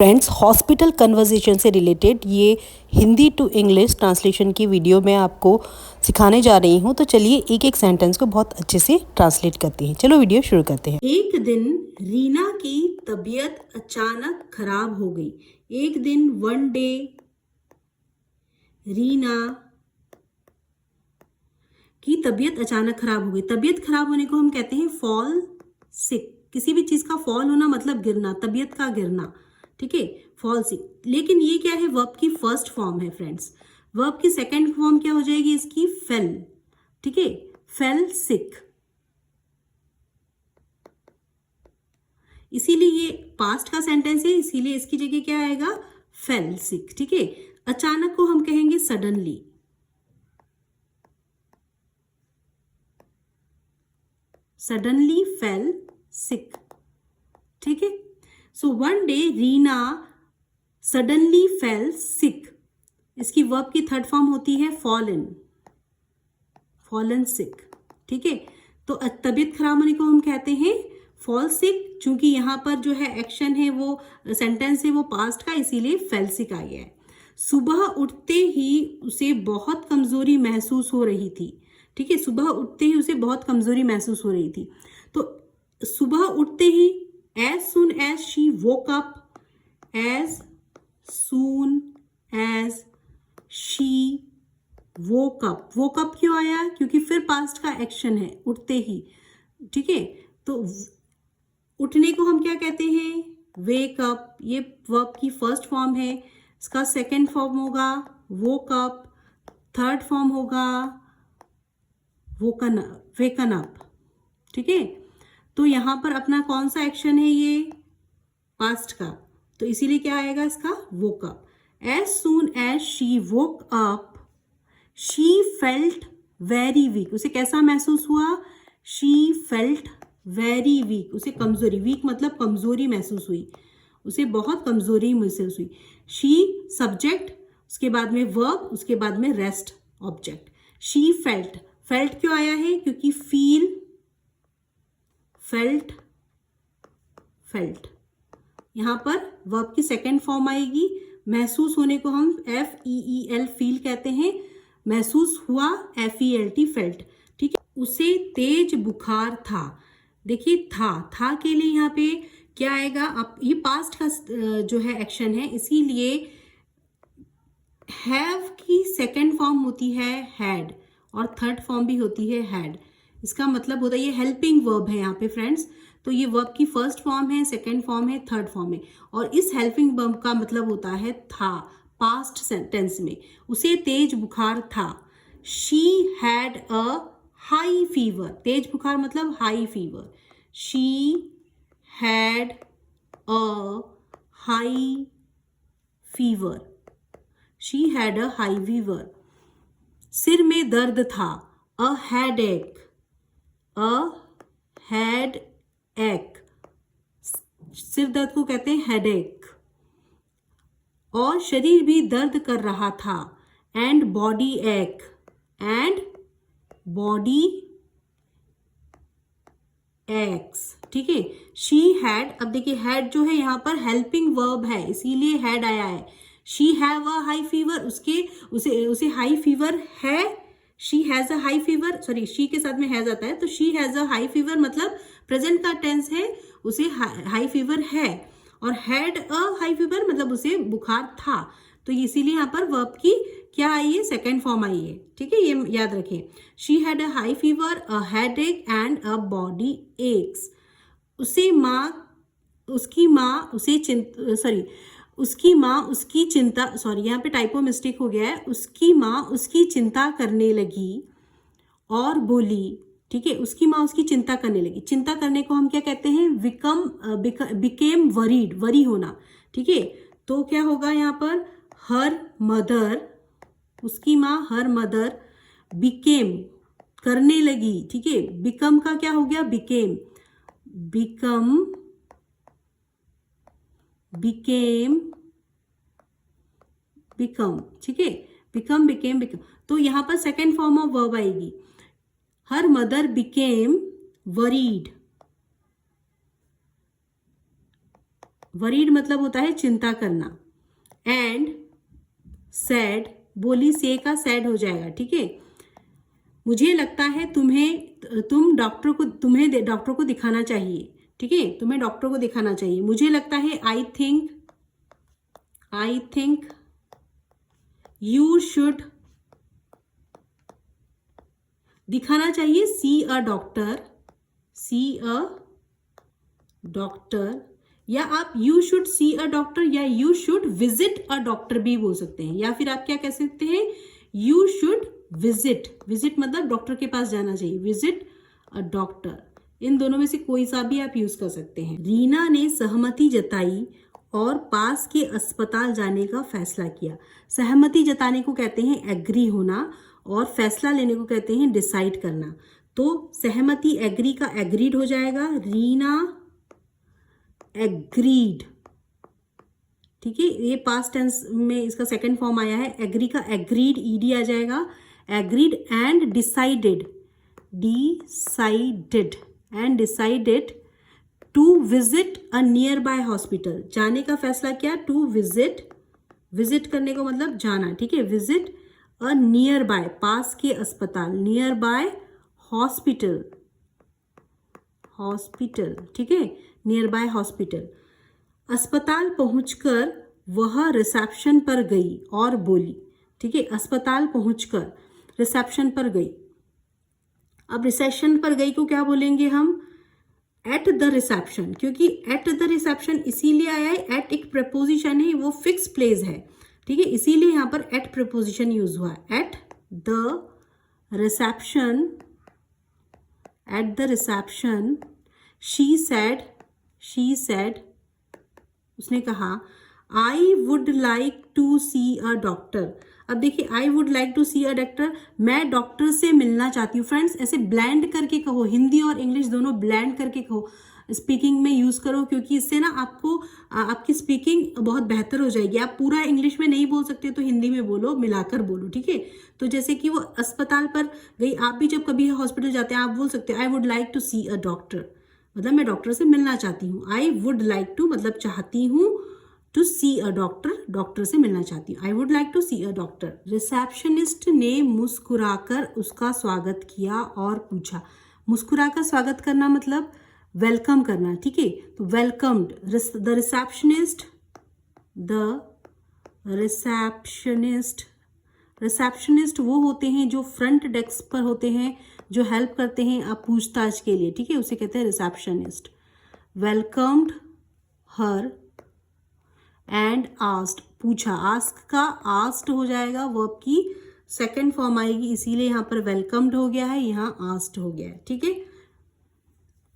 Friends, hospital conversation से related ये Hindi to English translation की वीडियो मैं आपको सिखाने जा रही हूँ। तो चलिए एक एक सेंटेंस को बहुत अच्छे से ट्रांसलेट करते हैं। चलो वीडियो शुरू करते हैं। एक दिन रीना की तबीयत अचानक खराब हो गई। एक दिन वन डे रीना की तबीयत अचानक खराब हो गई। तबीयत खराब होने को हम कहते हैं फॉल सिक। किसी भी चीज का फॉल होना मतलब गिरना, तबीयत का गिरना, ठीक है, फॉल सिक। लेकिन ये क्या है, वर्ब की फर्स्ट फॉर्म है फ्रेंड्स। वर्ब की सेकंड फॉर्म क्या हो जाएगी इसकी, फेल, ठीक है, फेल सिक। इसीलिए ये पास्ट का सेंटेंस है, इसीलिए इसकी जगह क्या आएगा, फेल सिक, ठीक है। अचानक को हम कहेंगे सडनली, सडनली फेल सिक, ठीक है। So one day Reena suddenly fail सिक। इसकी वर्ब की थर्ड फॉर्म होती है फॉलन, फॉलन सिक, ठीक है। तो तबीयत खराब होने को हम कहते हैं फॉल सिक। चूंकि यहां पर जो है एक्शन है, वो सेंटेंस है वो पास्ट का, इसीलिए फेल सिक आ गया है। सुबह उठते ही उसे बहुत कमजोरी महसूस हो रही थी, ठीक है। सुबह उठते ही उसे बहुत कमजोरी महसूस हो रही थी। तो सुबह उठते ही, as soon as she woke up, as soon as she woke up, woke up क्यों आया, क्योंकि फिर पास्ट का एक्शन है, उठते ही, ठीक है। तो उठने को हम क्या कहते हैं, वेक अप। ये वर्ब की फर्स्ट फॉर्म है। इसका सेकंड फॉर्म होगा वोक अप, थर्ड फॉर्म होगा वोकन, वेकन अप, ठीक है। तो यहां पर अपना कौन सा एक्शन है, ये पास्ट का, तो इसीलिए क्या आएगा इसका, woke up. As soon as she woke up she felt very weak. उसे कैसा महसूस हुआ, शी फेल्ट वेरी वीक। उसे कमजोरी, वीक मतलब कमजोरी महसूस हुई, उसे बहुत कमजोरी महसूस हुई। शी सब्जेक्ट, उसके बाद में वर्ब, उसके बाद में rest object. She felt, felt क्यों आया है, क्योंकि फील, फेल्ट, फेल्ट। यहां पर वर्ब की सेकेंड फॉर्म आएगी। महसूस होने को हम FEEL फील कहते हैं, महसूस हुआ FELT फेल्ट, ठीक है। उसे तेज बुखार था। देखिए था के लिए यहाँ पे क्या आएगा, अब ये पास्ट का जो है एक्शन है, इसीलिए हैव की सेकेंड फॉर्म होती है हैड, और थर्ड फॉर्म भी होती है हैड। इसका मतलब होता है, ये हेल्पिंग वर्ब है यहाँ पे फ्रेंड्स। तो ये वर्ब की फर्स्ट फॉर्म है, सेकेंड फॉर्म है, थर्ड फॉर्म है। और इस हेल्पिंग वर्ब का मतलब होता है था, पास्ट सेंटेंस में। उसे तेज बुखार था। She had a high fever. तेज बुखार मतलब high fever. She had a high fever, she had a high fever. सिर में दर्द था, अ हेड एक, अ हेड एक। सिर दर्द को कहते हैं हेडेक। और शरीर भी दर्द कर रहा था, एंड बॉडी एक, एंड बॉडी एक्स, ठीक है। शी हैड, अब देखिए हैड जो है यहाँ पर हेल्पिंग वर्ब है, इसीलिए हैड आया है। She have a high fever, उसे हाई फीवर है। She has a high fever, sorry she के साथ में हैज आता है, तो she has a high fever मतलब प्रेजेंट का टेंस है, उसे हाई फीवर है। और हैड अ हाई फीवर मतलब उसे बुखार था। तो इसीलिए यहाँ पर वर्ब की क्या आई है, सेकेंड फॉर्म आई है, ठीक है, ये याद रखें। She had a high fever, a headache and a body aches. उसकी माँ उसकी चिंता, सॉरी यहाँ पे टाइपो मिस्टेक हो गया है। उसकी माँ उसकी चिंता करने लगी और बोली, ठीक है। उसकी माँ उसकी चिंता करने लगी। चिंता करने को हम क्या कहते हैं, बिकेम वरीड, वरी होना, ठीक है। तो क्या होगा यहाँ पर, हर मदर, उसकी माँ हर मदर बिकेम, करने लगी, ठीक है। बिकम का क्या हो गया, बिकेम, बिकम, बिकेम, बिकम, ठीक है। Become, became, become. तो यहां पर सेकेंड फॉर्म ऑफ वर्ब आएगी, her mother became worried, worried मतलब होता है चिंता करना, एंड सैड, बोली से का सैड हो जाएगा, ठीक है। मुझे लगता है तुम्हें डॉक्टर को दिखाना चाहिए, ठीक है, तुम्हें डॉक्टर को दिखाना चाहिए। मुझे लगता है आई थिंक यू शुड, दिखाना चाहिए सी अ डॉक्टर, या आप you should see a doctor या you should visit a doctor भी बोल सकते हैं, या फिर आप क्या कह सकते हैं, यू शुड विजिट मतलब डॉक्टर के पास जाना चाहिए, विजिट अ डॉक्टर। इन दोनों में से कोई सा भी आप यूज कर सकते हैं। रीना ने सहमति जताई और पास के अस्पताल जाने का फैसला किया। सहमति जताने को कहते हैं एग्री होना, और फैसला लेने को कहते हैं डिसाइड करना। तो सहमति एग्री का एग्रीड हो जाएगा, रीना एग्रीड, ठीक है। ये पास्ट टेंस में इसका सेकंड फॉर्म आया है, एग्री का एग्रीड ईडी आ जाएगा, agreed and decided to visit a nearby hospital, जाने का फैसला किया, टू विजिट करने को मतलब जाना, ठीक है, विजिट अ नियर बाय पास के अस्पताल, नियर बाय हॉस्पिटल, ठीक है, नियर बाय हॉस्पिटल। अस्पताल पहुंचकर वह रिसेप्शन पर गई और बोली, ठीक है, अस्पताल पहुंचकर रिसेप्शन पर गई। अब रिसेप्शन पर गई को क्या बोलेंगे हम, एट द रिसेप्शन, क्योंकि एट द रिसेप्शन इसीलिए आया है, एट एक प्रपोजिशन है, वो फिक्स प्लेस है, ठीक है, इसीलिए यहां पर एट प्रपोजिशन यूज हुआ है। At the reception she said, उसने कहा, I would like to see a doctor. अब देखिए, I would like to see a doctor, मैं डॉक्टर से मिलना चाहती हूँ। फ्रेंड्स, ऐसे ब्लेंड करके कहो, हिंदी और इंग्लिश दोनों ब्लेंड करके कहो, स्पीकिंग में यूज करो, क्योंकि इससे ना आपको आपकी स्पीकिंग बहुत बेहतर हो जाएगी। आप पूरा इंग्लिश में नहीं बोल सकते तो हिंदी में बोलो, मिलाकर बोलो, ठीक है। तो जैसे कि वो अस्पताल पर गई, आप भी जब कभी हॉस्पिटल जाते हैं आप बोल सकते हो I would like to see a doctor, मतलब मैं डॉक्टर से मिलना चाहती हूँ। आई वुड लाइक टू मतलब चाहती हूँ, टू सी अ डॉक्टर से मिलना चाहती हूँ। I would like to see a doctor. Receptionist ने मुस्कुराकर उसका स्वागत किया और पूछा, मुस्कुराकर स्वागत करना मतलब वेलकम करना, ठीक है। तो वेलकम्ड द रिसेप्शनिस्ट वो होते हैं जो फ्रंट डेस्क पर होते हैं, जो हेल्प करते हैं आप पूछताछ के लिए, ठीक है, उसे कहते हैं receptionist. Welcomed her and asked, पूछा, आस्क का आस्क्ड हो जाएगा, वर्ब की सेकंड फॉर्म आएगी, इसीलिए यहाँ पर वेलकम्ड हो गया है, यहाँ आस्क्ड हो गया है, ठीक है।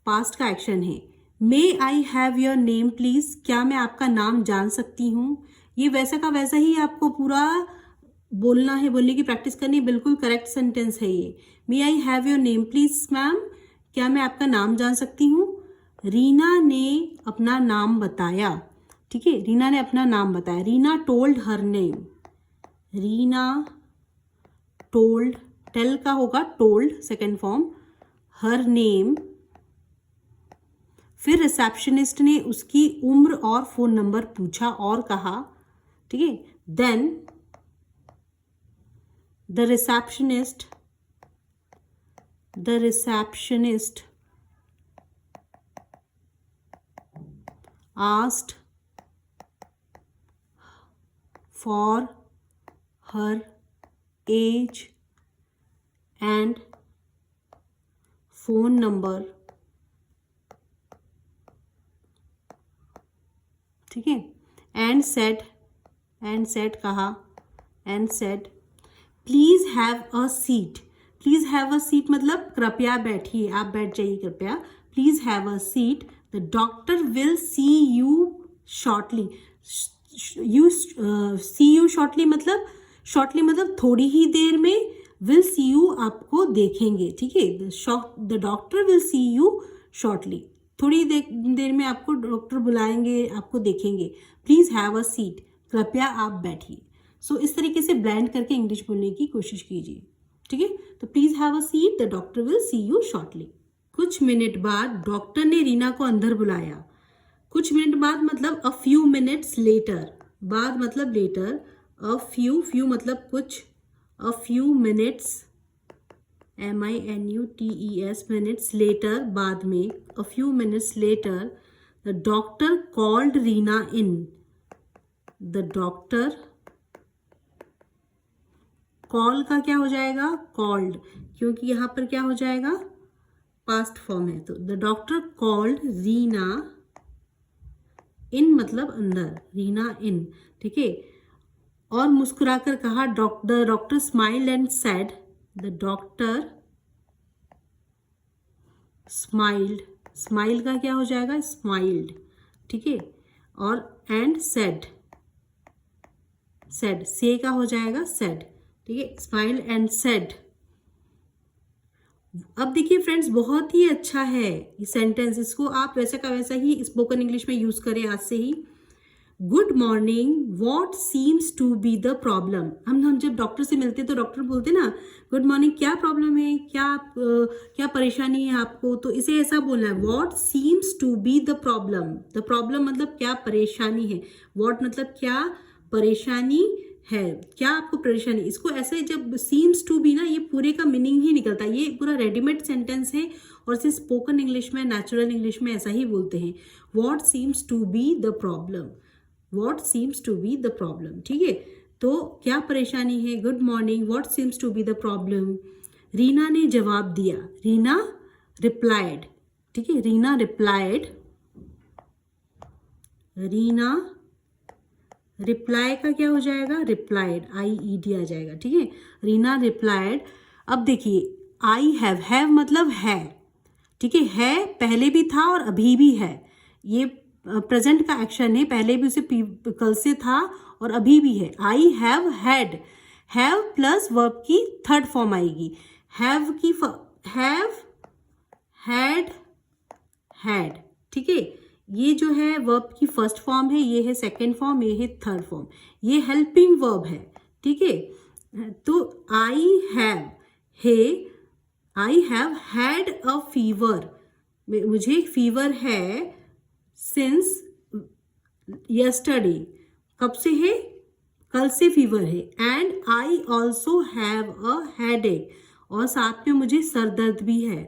पास्ट का एक्शन है। May I have your name please, क्या मैं आपका नाम जान सकती हूँ। ये वैसा का वैसा ही आपको पूरा बोलना है, बोलने की प्रैक्टिस करनी है, बिल्कुल करेक्ट सेंटेंस है ये। May I have your name please ma'am, क्या मैं आपका नाम जान सकती हूँ। रीना ने अपना नाम बताया, ठीक है, रीना ने अपना नाम बताया। Reena told her name, Reena told, tell का होगा told second form, her name. फिर रिसेप्शनिस्ट ने उसकी उम्र और फोन नंबर पूछा और कहा, ठीक है, then the receptionist asked for her age and phone number, ठीक है, एंड सेड कहा, and said please have a seat. Please have a seat मतलब कृपया बैठिए, आप बैठ जाइए कृपया। Please have a seat, the doctor will see you shortly. See you shortly मतलब थोड़ी ही देर में, विल सी यू आपको देखेंगे, ठीक है, the doctor will see you shortly, थोड़ी देर में आपको डॉक्टर बुलाएंगे, आपको देखेंगे। प्लीज हैव अ सीट, कृपया आप बैठिए। सो इस तरीके से ब्लेंड करके इंग्लिश बोलने की कोशिश कीजिए, ठीक है। तो please have a seat, the doctor will see you shortly. कुछ मिनट बाद डॉक्टर ने रीना को अंदर बुलाया। कुछ मिनट बाद मतलब अ फ्यू मिनट्स लेटर, बाद मतलब लेटर, अ फ्यू मतलब कुछ, a few minutes MINUTES minutes later बाद में, a few minutes later the doctor called Reena in, the doctor, call का क्या हो जाएगा कॉल्ड, क्योंकि यहाँ पर क्या हो जाएगा पास्ट फॉर्म है, तो द डॉक्टर कॉल्ड रीना इन मतलब अंदर, रीना इन, ठीक है। और मुस्कुराकर कहा, the doctor smiled and said, the doctor smiled, smile का क्या हो जाएगा स्माइल्ड, ठीक है। और एंड सेड, सेड से का हो जाएगा सेड, ठीक है, स्माइल एंड सेड। अब देखिए फ्रेंड्स, बहुत ही अच्छा है ये सेंटेंस, इसको आप वैसा का वैसा ही स्पोकन इंग्लिश में यूज करें आज से ही। Good morning, what seems to be the problem. हम जब डॉक्टर से मिलते तो डॉक्टर बोलते ना गुड मॉर्निंग, क्या प्रॉब्लम है, क्या परेशानी है आपको, तो इसे ऐसा बोलना है what seems to be the problem. The problem मतलब क्या परेशानी है, वॉट मतलब क्या परेशानी है, क्या आपको परेशानी, इसको ऐसे जब सीम्स टू बी ना, ये पूरे का मीनिंग ही निकलता है, ये पूरा रेडीमेड सेंटेंस है और इसे स्पोकन इंग्लिश में, नेचुरल इंग्लिश में ऐसा ही बोलते हैं, what seems to be the problem, what seems to be the problem, ठीक है। तो क्या परेशानी है, good morning, what seems to be the problem. Reena ने जवाब दिया, रीना रिप्लाइड, ठीक है, रीना रिप्लाइड, रीना रिप्लाई का क्या हो जाएगा रिप्लाइड, IED आ जाएगा, ठीक है, रीना रिप्लाइड। अब देखिए आई हैव मतलब है, ठीक है पहले भी था और अभी भी है, ये प्रेजेंट का एक्शन है, पहले भी उसे कल से था और अभी भी है। I have had, have plus verb की थर्ड फॉर्म आएगी, हैव की हैव हैड हैड, ठीक है, ये जो है वर्ब की फर्स्ट फॉर्म है, ये है सेकेंड फॉर्म, ये है थर्ड फॉर्म, ये हेल्पिंग वर्ब है, ठीक है। तो आई हैव हैड अ फीवर, मुझे फीवर है सिंस यस्टरडे, कब से है कल से फीवर है, and I also have a headache, और साथ में मुझे सर दर्द भी है।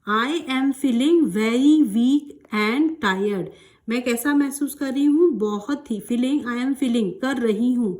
I am feeling very weak and tired, मैं कैसा महसूस कर रही हूँ बहुत ही, फीलिंग आई एम फीलिंग कर रही हूँ,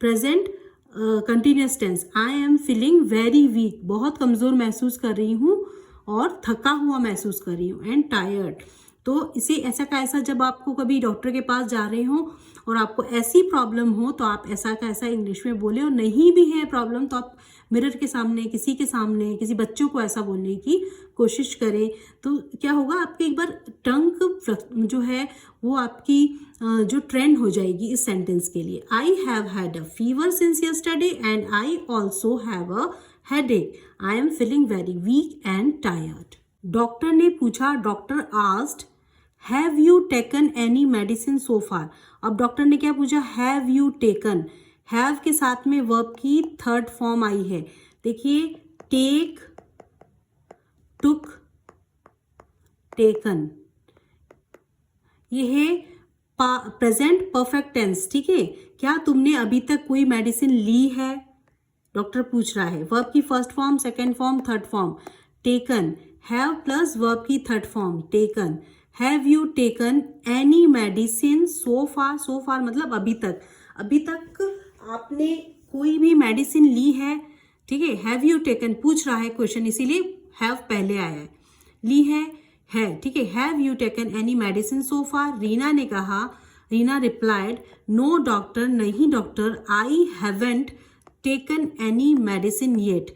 present continuous tense, I am feeling very week बहुत कमज़ोर महसूस कर रही हूँ और थका हुआ महसूस कर रही हूँ, एंड टायर्ड। तो इसे ऐसा का ऐसा, जब आपको कभी डॉक्टर के पास जा रहे हो और आपको ऐसी प्रॉब्लम हो तो आप ऐसा का ऐसा इंग्लिश में बोले, और नहीं भी है प्रॉब्लम तो आप मिरर के सामने, किसी के सामने, किसी बच्चों को ऐसा बोलने की कोशिश करें, तो क्या होगा आपके एक बार टंग जो है वो आपकी जो ट्रेंड हो जाएगी इस सेंटेंस के लिए। I have had a fever since yesterday and I also have a headache, I am feeling very weak and tired. Doctor ने पूछा, doctor asked have you taken any medicine so far. अब doctor ने क्या पूछा, have you taken, have के साथ में verb की थर्ड फॉर्म आई है, देखिए टेक, टुक, टेकन, ये है प्रेजेंट परफेक्ट टेंस, ठीक है। क्या तुमने अभी तक कोई मेडिसिन ली है, डॉक्टर पूछ रहा है, वर्ब की first form, second form, third form, taken, have plus verb की third form taken, have you taken any medicine so far, so far मतलब अभी तक, अभी तक आपने कोई भी मेडिसिन ली है, ठीक है, हैव यू टेकन पूछ रहा है क्वेश्चन, इसीलिए हैव पहले आया है, ली है, ठीक है, have you taken any medicine so far. Reena ने कहा, रीना रिप्लाइड नो डॉक्टर, नहीं doctor, I haven't taken any medicine yet,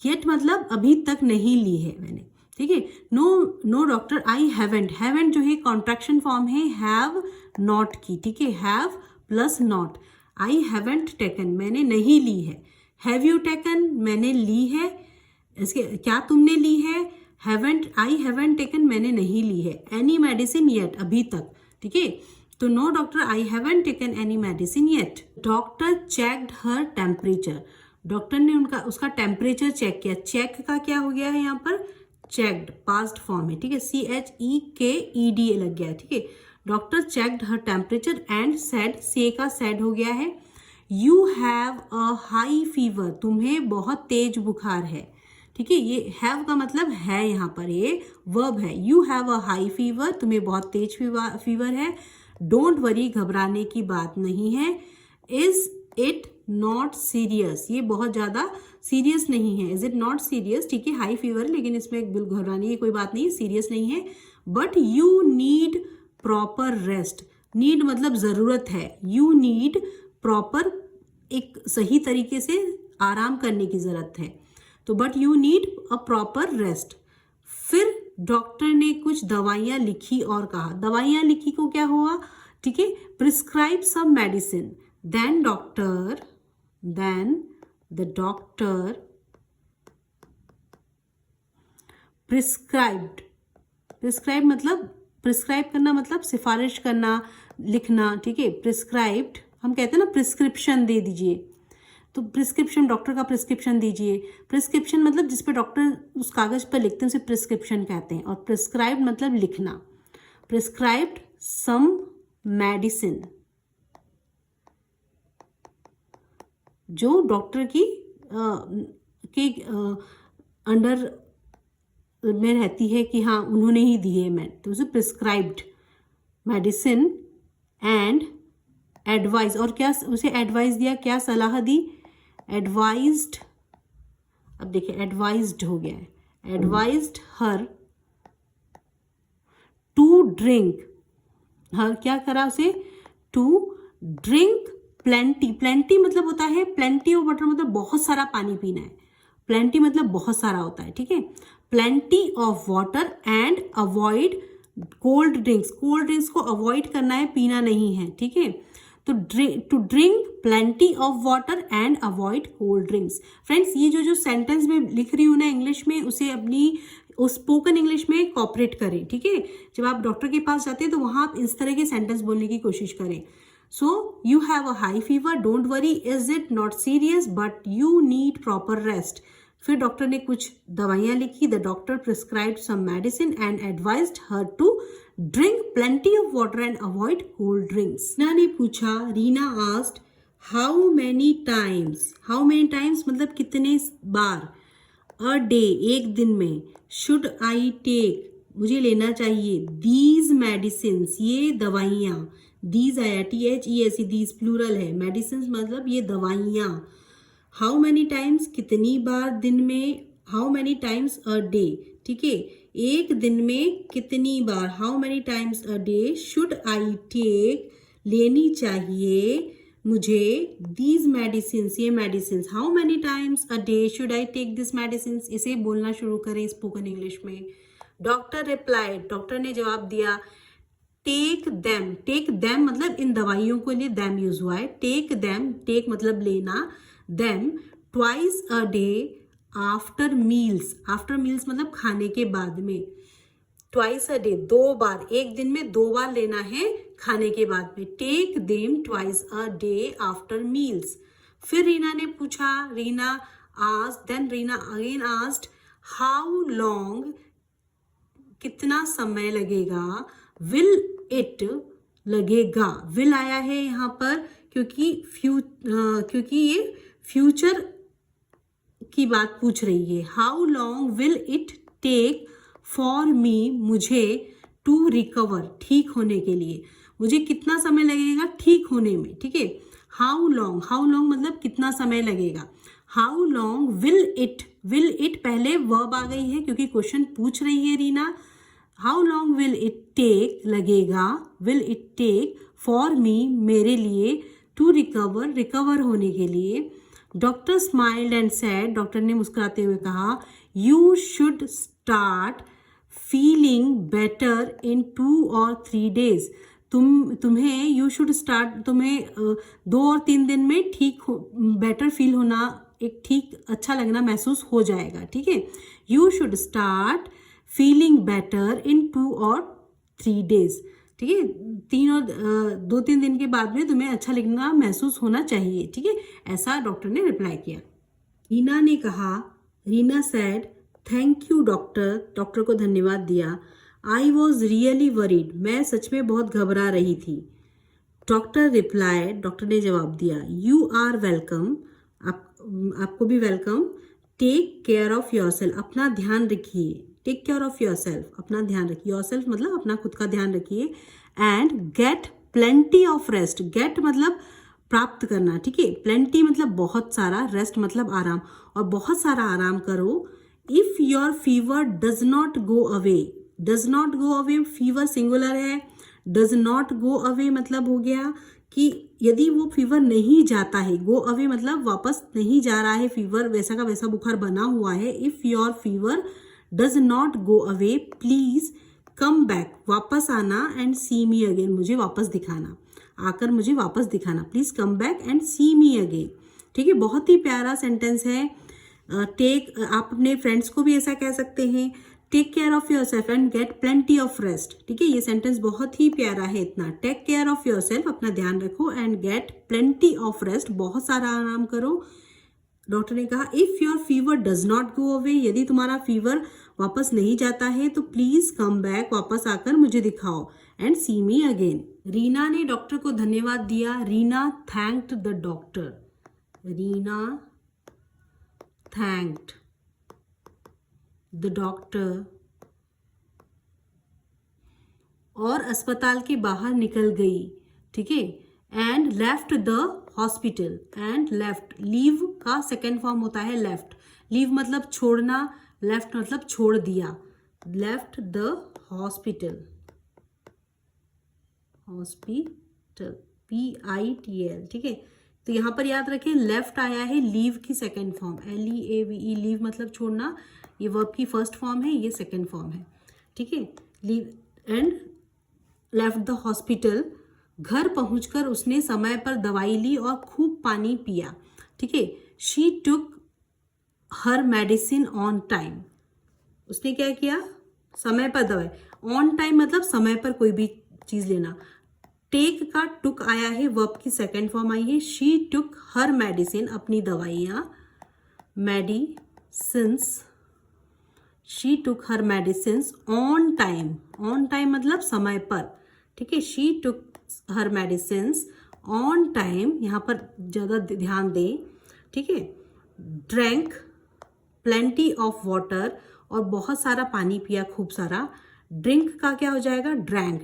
yet मतलब अभी तक नहीं ली है मैंने, ठीक है, नो डॉक्टर आई हैवेंट जो है कॉन्ट्रैक्शन फॉर्म है हैव नॉट की, ठीक है, have plus not, I haven't taken मैंने नहीं ली है, हैव यू टेकन मैंने ली है, इसके क्या तुमने ली है, आई हैवेंट टेकन मैंने नहीं ली है, एनी मेडिसिन येट अभी तक, ठीक है, तो no doctor I haven't taken any medicine yet. Doctor checked her temperature, doctor ने उसका टेम्परेचर चेक किया, चेक का क्या हो गया है यहाँ पर चेक्ड, पास्ट फॉर्म है, ठीक है, CHEKED लग गया है, ठीक है, doctor checked her temperature and said, से का सेड हो गया है। You have a high fever, तुम्हें बहुत तेज बुखार है। ठीक है, ये हैव का मतलब है, यहाँ पर ये वर्ब है। You have a high fever, तुम्हें बहुत तेज फीवर है। डोंट वरी, घबराने की बात नहीं है। इज इट नॉट सीरियस, ये बहुत ज़्यादा सीरियस नहीं है। इज इट नॉट सीरियस, ठीक है, हाई फीवर है लेकिन इसमें घबराने की कोई बात नहीं है, सीरियस नहीं है। But you need proper rest, need मतलब ज़रूरत है। यू नीड प्रॉपर, एक सही तरीके से आराम करने की ज़रूरत है। तो but you need a proper rest. फिर डॉक्टर ने कुछ दवाइयाँ लिखी और कहा, दवाइयाँ लिखी को क्या हुआ, ठीक है, prescribe some medicine. Then the doctor prescribe मतलब, प्रिस्क्राइब करना मतलब सिफारिश करना, लिखना, ठीक है। प्रिस्क्राइब्ड हम कहते हैं ना, प्रिस्क्रिप्शन दे दीजिए, तो प्रिस्क्रिप्शन, डॉक्टर का प्रिस्क्रिप्शन दीजिए। प्रिस्क्रिप्शन मतलब जिस पे डॉक्टर उस कागज पर लिखते हैं उसे प्रिस्क्रिप्शन कहते हैं। और प्रिस्क्राइब मतलब लिखना। प्रिस्क्राइब्ड सम मेडिसिन, जो डॉक्टर की के अंडर में रहती है कि हाँ उन्होंने ही दी है मैं, तो उसे प्रिस्क्राइब्ड मेडिसिन एंड एडवाइस, और क्या उसे एडवाइस दिया, क्या सलाह दी, एडवाइज्ड। अब देखिए एडवाइज्ड हो गया है, एडवाइज्ड हर टू ड्रिंक, हर क्या करा उसे, टू ड्रिंक प्लेंटी। प्लेंटी मतलब होता है, प्लेंटी ऑफ वाटर मतलब बहुत सारा पानी पीना है। प्लेंटी मतलब बहुत सारा होता है, ठीक है। Plenty of water and avoid cold drinks, cold drinks को अवॉइड करना है, पीना नहीं है, ठीक है। तो to drink plenty of water and avoid cold drinks. Friends, ये जो सेंटेंस में लिख रही हूँ ना इंग्लिश में, उसे अपनी उस स्पोकन इंग्लिश में कॉपरेट करें, ठीक है। जब आप डॉक्टर के पास जाते हैं तो वहाँ आप इस तरह के सेंटेंस बोलने की कोशिश करें। So you have a high fever, don't worry, is it not serious, but you need proper rest. फिर डॉक्टर ने कुछ दवाइयाँ लिखी। The doctor prescribed some medicine and advised her to drink plenty of water and avoid cold drinks. Reena ने पूछा, Reena asked how many times, how many times मतलब कितने बार, a day एक दिन में, शुड आई टेक मुझे लेना चाहिए, दीज मेडिसिन्स ये दवाइयाँ, दीज आया THESE, दीज प्लूरल है, मेडिसिन्स मतलब ये दवाइयाँ। हाउ मैनी टाइम्स कितनी बार दिन में, how many times a day, ठीक है, एक दिन में कितनी बार, how many times a day should I take लेनी चाहिए मुझे, दीज मेडिसिन्स ये medicines, how many times a day should I take this medicines. इसे बोलना शुरू करें स्पोकन इंग्लिश में। डॉक्टर रिप्लाइड, डॉक्टर ने जवाब दिया, टेक देम, टेक देम मतलब इन दवाइयों के लिए देम यूज हुआ है, टेक देम, टेक मतलब लेना, them twice a day after meals, after meals मतलब खाने के बाद में, ट्वाइस अ डे दो बार, एक दिन में दो बार लेना है खाने के बाद में, take them twice a day after meals. फिर रीना ने पूछा, Reena asked, then Reena again asked how long कितना समय लगेगा, विल इट लगेगा, विल आया है यहाँ पर क्योंकि ये फ्यूचर की बात पूछ रही है। How long will it take for me मुझे, टू रिकवर ठीक होने के लिए, मुझे कितना समय लगेगा ठीक होने में, ठीक है। हाउ लॉन्ग, हाउ लॉन्ग मतलब कितना समय लगेगा। हाउ लॉन्ग विल इट पहले वर्ब आ गई है क्योंकि क्वेश्चन पूछ रही है Reena. How long will it take लगेगा, will it take for me मेरे लिए, टू रिकवर रिकवर होने के लिए। Doctor smiled and said, doctor ने मुस्कुराते हुए कहा, you should start feeling better in 2 or 3 days, तुम्हें यू शुड स्टार्ट, तुम्हें 2 और 3 दिन में ठीक बेटर फील होना, एक ठीक अच्छा लगना महसूस हो जाएगा, ठीक है। You should start feeling better in 2 or 3 days, ठीक है, 2-3 दिन के बाद में तुम्हें अच्छा लगना महसूस होना चाहिए, ठीक है, ऐसा डॉक्टर ने रिप्लाई किया। रीना ने कहा, Reena said thank you doctor, doctor को धन्यवाद दिया, आई वॉज रियली वरीड, मैं सच में बहुत घबरा रही थी। डॉक्टर रिप्लाइड, डॉक्टर ने जवाब दिया, यू आर वेलकम, आपको भी welcome. Take care of yourself, अपना ध्यान रखिए। Take care of yourself, अपना ध्यान रखिए। योर सेल्फ मतलब अपना खुद का ध्यान रखिए। And get plenty of rest, get मतलब प्राप्त करना, ठीक है। प्लेंटी मतलब बहुत सारा, रेस्ट मतलब आराम, और बहुत सारा आराम करो। If your fever does not go away, does not go away fever singular है, डज नॉट गो अवे मतलब हो गया कि यदि वो फीवर नहीं जाता है, गो अवे मतलब वापस नहीं जा रहा है फीवर, वैसा का वैसा बुखार बना हुआ है। If your fever does not go away please come back, वापस आना, एंड सी मी अगेन, मुझे वापस दिखाना, आकर मुझे वापस दिखाना। Please come back and see me again, ठीक है। बहुत ही प्यारा सेंटेंस है। टेक, आप अपने फ्रेंड्स को भी ऐसा कह सकते हैं, take care of yourself and get plenty of rest, ठीक है। ये सेंटेंस बहुत ही प्यारा है इतना। Take care of yourself, अपना ध्यान रखो, and get plenty of rest, बहुत सारा आराम करो। डॉक्टर ने कहा, if your fever does not go away, यदि तुम्हारा फीवर वापस नहीं जाता है तो प्लीज कम बैक, वापस आकर मुझे दिखाओ, and see me again. Reena ने डॉक्टर को धन्यवाद दिया। Reena thanked the doctor, Reena thanked the doctor, और अस्पताल के बाहर निकल गई, ठीक है। And left the hospital, and left, leave का सेकेंड फॉर्म होता है लेफ्ट। लीव मतलब छोड़ना, लेफ्ट मतलब छोड़ दिया। Left the hospital, hospital PITL, ठीक है। तो यहाँ पर याद रखें लेफ्ट आया है लीव की सेकेंड फॉर्म, LEAVE, लीव मतलब छोड़ना, ये वर्ब की फर्स्ट फॉर्म है, ये सेकेंड फॉर्म है, ठीक है। Leave and left the hospital, घर पहुंचकर उसने समय पर दवाई ली और खूब पानी पिया, ठीक है। She took her medicine on time, उसने क्या किया, समय पर दवाई, ऑन टाइम मतलब समय पर कोई भी चीज लेना। टेक का टुक आया है, वर्ब की सेकेंड फॉर्म आई है। शी टुक हर मेडिसिन, अपनी दवाइयाँ, medicines, she took her medicines on time, on time मतलब समय पर, ठीक है। She took her medicines on time, यहाँ पर ज़्यादा ध्यान दें, ठीक है। ड्रैंक प्लेंटी ऑफ वाटर, और बहुत सारा पानी पिया, खूब सारा। ड्रिंक का क्या हो जाएगा, ड्रैंक,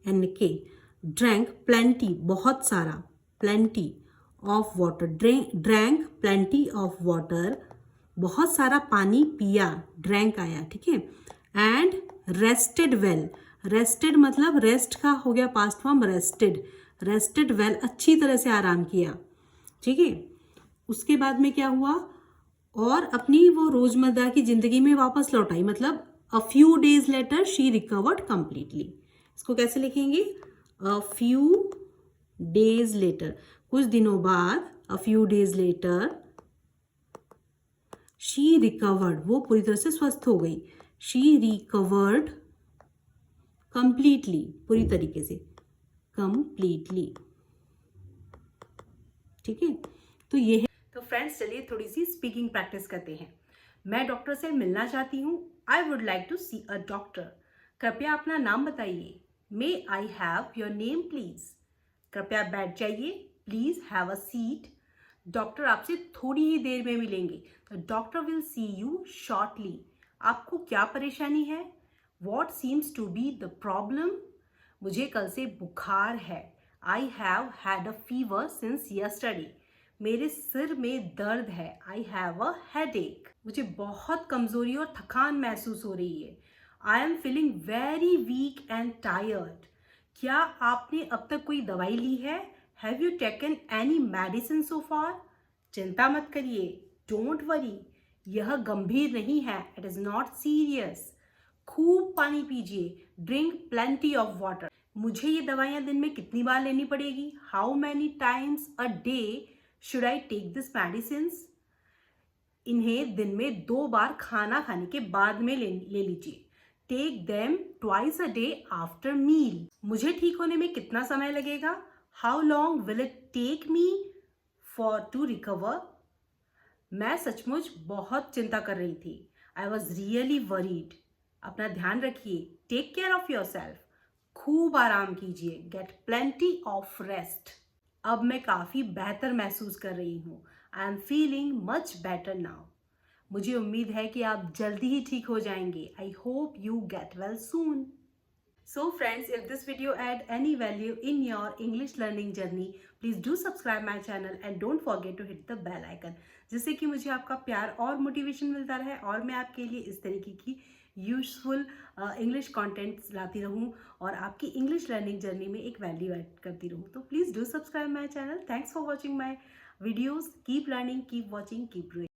DRANK, ड्रैंक प्लेंटी बहुत सारा, plenty of water, drank plenty of water, बहुत सारा पानी पिया, ड्रैंक आया, ठीक है। एंड रेस्टेड वेल, रेस्टेड मतलब रेस्ट का हो गया past form, rested, rested well, अच्छी तरह से आराम किया, ठीक है। उसके बाद में क्या हुआ, और अपनी वो रोजमर्रा की जिंदगी में वापस लौट आई, मतलब a few days later she recovered completely. इसको कैसे लिखेंगे, अ फ्यू डेज लेटर, कुछ दिनों बाद, a few days later she recovered, वो पूरी तरह से स्वस्थ हो गई। शी रिकवर्ड कंप्लीटली, पूरी तरीके से, कंप्लीटली, ठीक है। तो ये है। तो फ्रेंड्स चलिए थोड़ी सी स्पीकिंग प्रैक्टिस करते हैं। मैं डॉक्टर से मिलना चाहती हूँ, I would like to see a doctor. कृपया अपना नाम बताइए, may I have your name please. कृपया बैठ जाइए, please have a seat. Doctor आपसे थोड़ी ही देर में मिलेंगे, the doctor will see you shortly. आपको क्या परेशानी है, what seems to be the problem. मुझे कल से बुखार है, I have had a fever since yesterday. मेरे सिर में दर्द है, आई हैव अ हेडेक। मुझे बहुत कमजोरी और थकान महसूस हो रही है, I am feeling very weak and tired. क्या आपने अब तक कोई दवाई ली है, have you taken any medicine so far. चिंता मत करिए, डोंट वरी, यह गंभीर नहीं है, इट इज नॉट सीरियस। खूब पानी पीजिए, ड्रिंक प्लेंटी ऑफ वाटर। मुझे ये दवाइयाँ दिन में कितनी बार लेनी पड़ेगी, how many times a day should I take this medicines. इन्हें दिन में 2 बार खाना खाने के बाद में ले लीजिए। Take them twice a day after meal. मुझे ठीक होने में कितना समय लगेगा, how long will it take me for to recover. मैं सचमुच बहुत चिंता कर रही थी, आई वॉज रियली वरीड। अपना ध्यान रखिए, take care of yourself, खूब आराम कीजिए, गेट प्लेंटी ऑफ रेस्ट। अब मैं काफ़ी बेहतर महसूस कर रही हूँ। आई am feeling much better now. मुझे उम्मीद है कि आप जल्दी ही ठीक हो जाएंगे। I hope you get well soon. So friends, if this video add any value in your English learning journey, please do subscribe my channel and don't forget to hit the bell icon, जिससे कि मुझे आपका प्यार और motivation मिलता रहे और मैं आपके लिए इस तरीके की यूजफुल इंग्लिश कंटेंट्स लाती रहूं और आपकी इंग्लिश लर्निंग जर्नी में एक वैल्यू ऐड करती रहूं। तो please do subscribe my channel. Thanks for watching my videos. Keep learning, keep watching, keep growing.